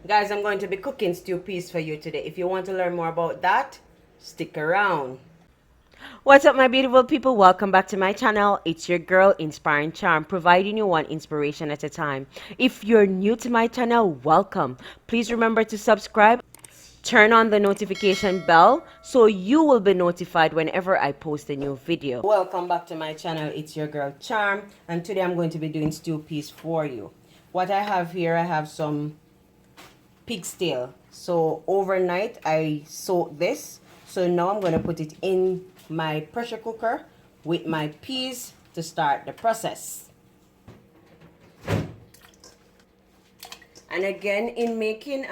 Guys, I'm going to be cooking stew peas for you today. If you want to learn more about that, stick around. What's up, my beautiful people? Welcome back to my channel. It's your girl, Inspiring Charm, providing you one inspiration at a time. If you're new to my channel, welcome. Please remember to subscribe. Turn on the notification bell so you will be notified whenever I post a new video. Welcome back to my channel. It's your girl Charm, and today I'm going to be doing stew peas for you. What I have here, I have some pig's tail. So overnight I soaked this. So now I'm going to put it in my pressure cooker with my peas to start the process. And again, in making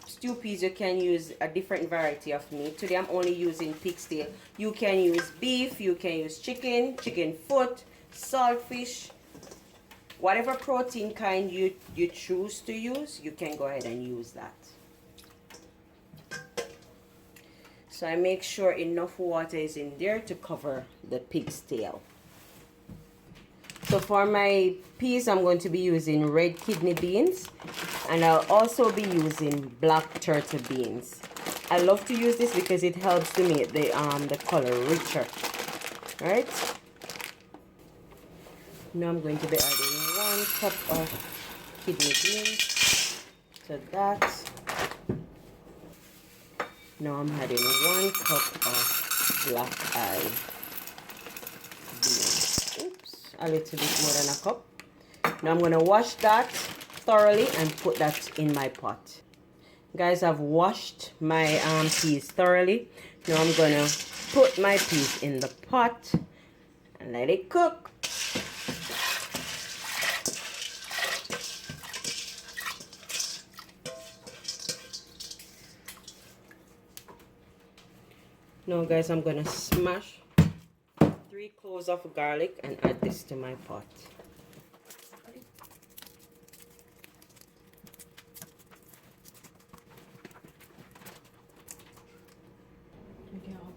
stew peas, you can use a different variety of meat. Today I'm only using pig's tail. You can use beef, you can use chicken, chicken foot, saltfish, whatever protein kind you choose to use, you can go ahead and use that. So I make sure enough water is in there to cover the pig's tail. So for my peas, I'm going to be using red kidney beans, and I'll also be using black turtle beans. I love to use this because it helps to make the color richer. All right. Now I'm going to be adding 1 cup of kidney beans to that. Now I'm adding 1 cup of black eye beans. Oops, a little bit more than a cup. Now I'm going to wash that thoroughly and put that in my pot. Guys, I've washed my peas thoroughly. Now I'm going to put my peas in the pot and let it cook. Now guys, I'm going to smash 3 cloves of garlic and add this to my pot.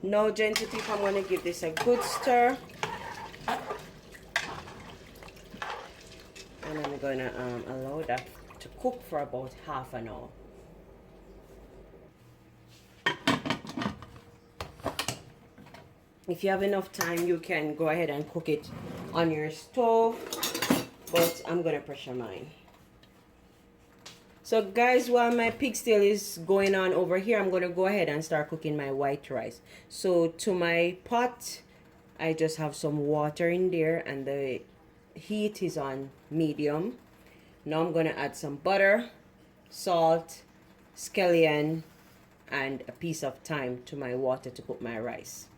Now, gentle people, I'm going to give this a good stir. And I'm going to allow that to cook for about half an hour. If you have enough time, you can go ahead and cook it on your stove, but I'm going to pressure mine. So guys, while my pig's tail is going on over here, I'm going to go ahead and start cooking my white rice. So to my pot, I just have some water in there and the heat is on medium. Now I'm going to add some butter, salt, scallion, and a piece of thyme to my water to cook my rice.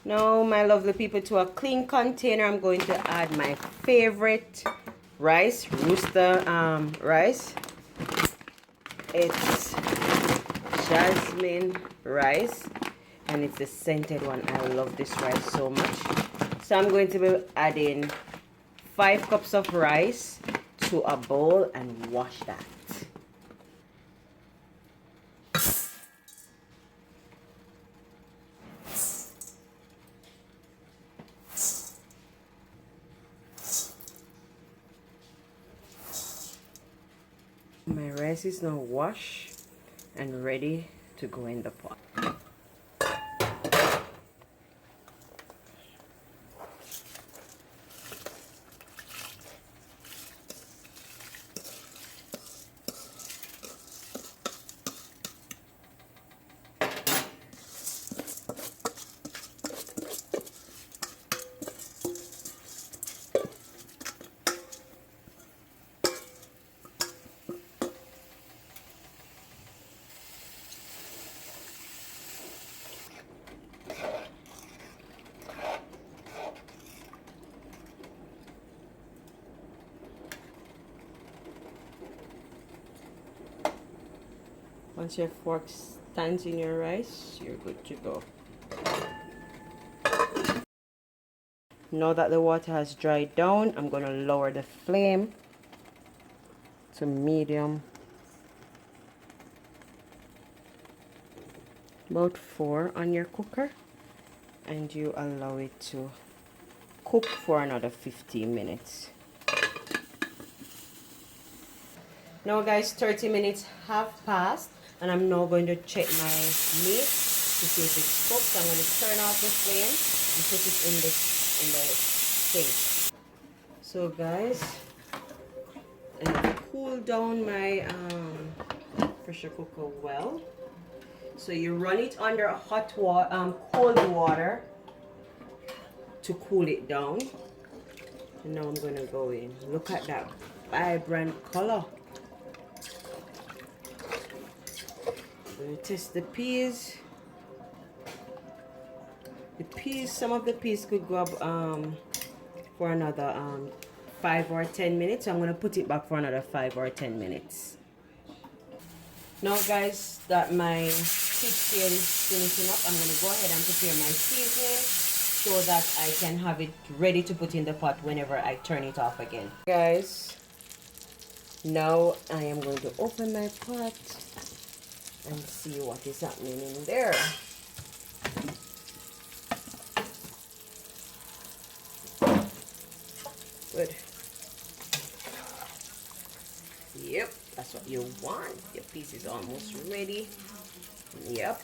Now, my lovely people, to a clean container, I'm going to add my favorite rice, rooster rice. It's jasmine rice, and it's the scented one. I love this rice so much. So I'm going to be adding 5 cups of rice to a bowl and wash that. My rice is now washed and ready to go in the pot. Once your fork stands in your rice, you're good to go. Now that the water has dried down, I'm going to lower the flame to medium. About 4 on your cooker, and you allow it to cook for another 15 minutes. Now guys, 30 minutes have passed, and I'm now going to check my meat to see if it's cooked. I'm going to turn off the flame and put it in the sink. So guys, I cooled down my pressure cooker well. So you run it under hot water, cold water to cool it down. And now I'm going to go in. Look at that vibrant color. I'm going to test the peas. The peas, some of the peas could go up for another 5 or 10 minutes. So I'm going to put it back for another 5 or 10 minutes. Now guys, that my pig tail is finishing up, I'm going to go ahead and prepare my seasoning so that I can have it ready to put in the pot whenever I turn it off again. Guys, now I am going to open my pot and see what is happening in there. Good. Yep, that's what you want. Your piece is almost ready. Yep.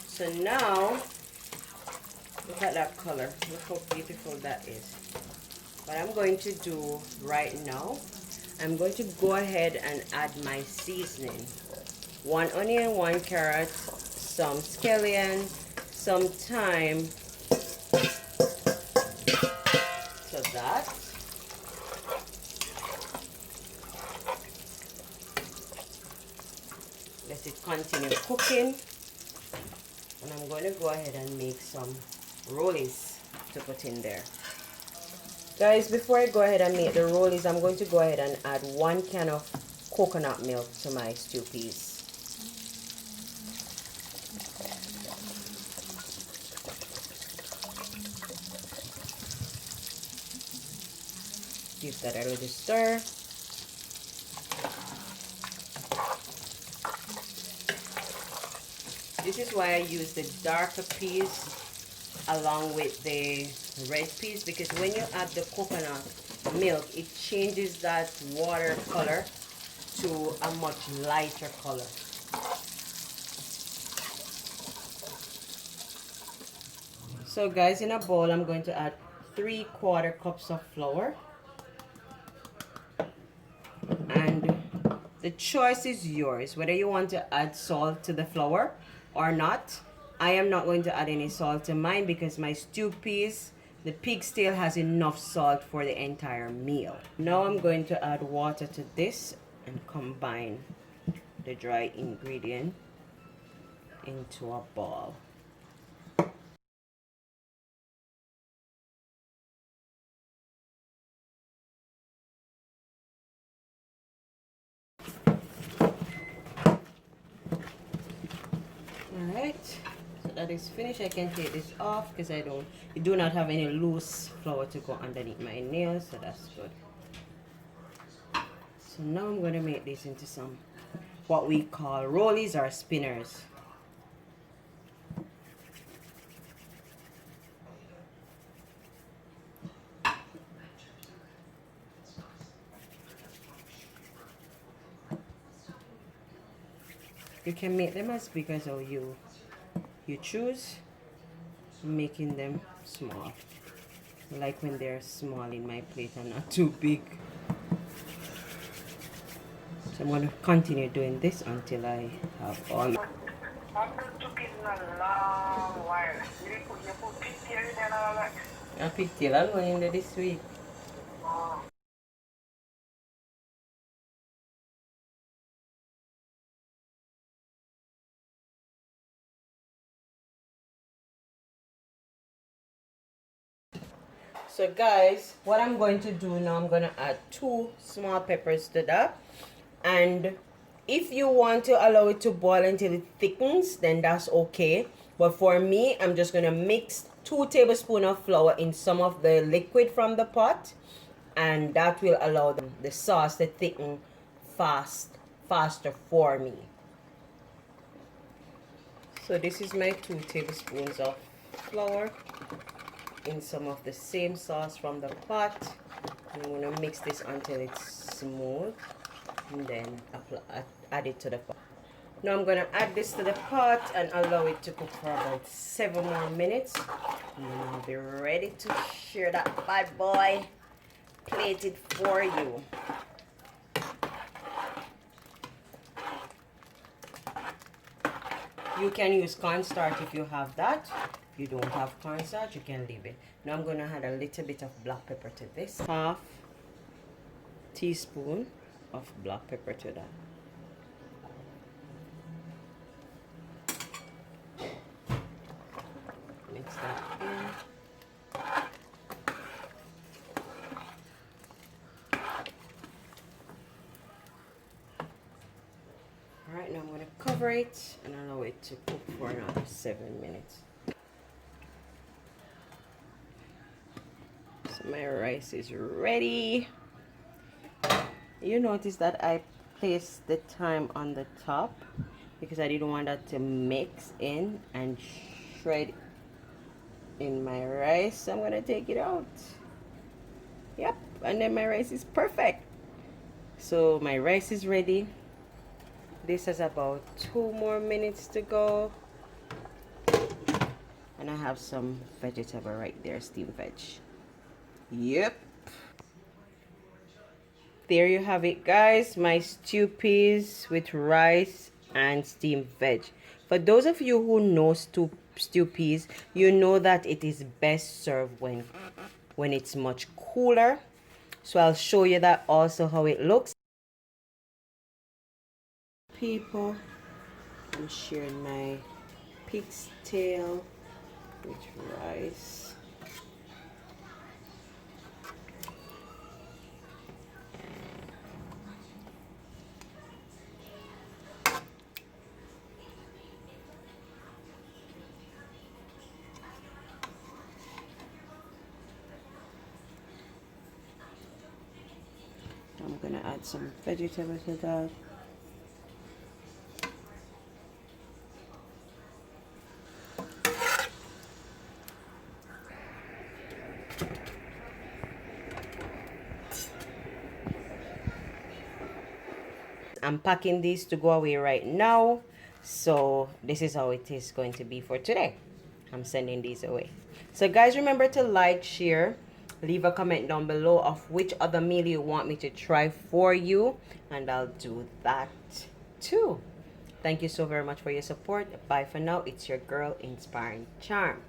So now, look at that color. Look how beautiful that is. What I'm going to do right now, I'm going to go ahead and add my seasoning. 1 onion, 1 carrot, some scallion, some thyme. So that. Let it continue cooking. And I'm going to go ahead and make some rollies to put in there. Guys, before I go ahead and make the rollies, I'm going to go ahead and add 1 can of coconut milk to my stew peas. Give that a little stir. This is why I use the darker peas along with the red peas, because when you add the coconut milk, it changes that water color to a much lighter color. So guys, in a bowl, I'm going to add 3/4 cups of flour. And the choice is yours, whether you want to add salt to the flour or not. I am not going to add any salt to mine because my stew peas, the pig's tail, has enough salt for the entire meal. Now I'm going to add water to this and combine the dry ingredient into a ball. Alright, so that is finished. I can take this off because I do not have any loose flour to go underneath my nails, so that's good. So now I'm going to make this into some what we call rollies or spinners. You can make them as big as how you choose, making them small. Like when they're small in my plate and not too big. So I'm going to continue doing this until I have all. I'm not cooking in a long while. You put pigtail in there and all that. A pigtail, I'm going in there this week. Oh. So guys, what I'm going to do now, I'm going to add 2 small peppers to that, and If you want to allow it to boil until it thickens, then that's okay. But for me, I'm just going to mix 2 tablespoons of flour in some of the liquid from the pot. And that will allow the sauce to thicken faster for me. So this is my 2 tablespoons of flour in some of the same sauce from the pot. I'm going to mix this until it's smooth and then add it to the pot. Now I'm going to add this to the pot and allow it to cook for about 7 more minutes. And then I'll be ready to share that bad boy plated for you. You can use cornstarch if you have that. If you don't have cornstarch, you can leave it. Now I'm going to add a little bit of black pepper to this. Half teaspoon of black pepper to that. Mix that in. Alright, now I'm going to cover it and allow it to cook for another 7 minutes. So my rice is ready. You notice that I placed the thyme on the top because I didn't want that to mix in and shred in my rice. So I'm going to take it out. Yep, and then my rice is perfect. So my rice is ready. This has about 2 more minutes to go. And I have some vegetable right there, steamed veg. Yep. There you have it, guys. My stew peas with rice and steamed veg. For those of you who know stew peas, you know that it is best served when it's much cooler. So I'll show you that also how it looks. People, I'm sharing my pig's tail with rice. I'm gonna add some vegetables to that. I'm packing these to go away right now. So this is how it is going to be for today. I'm sending these away. So guys, remember to like, share, leave a comment down below of which other meal you want me to try for you, and I'll do that too. Thank you so very much for your support. Bye for now. It's your girl, Inspiring Charm.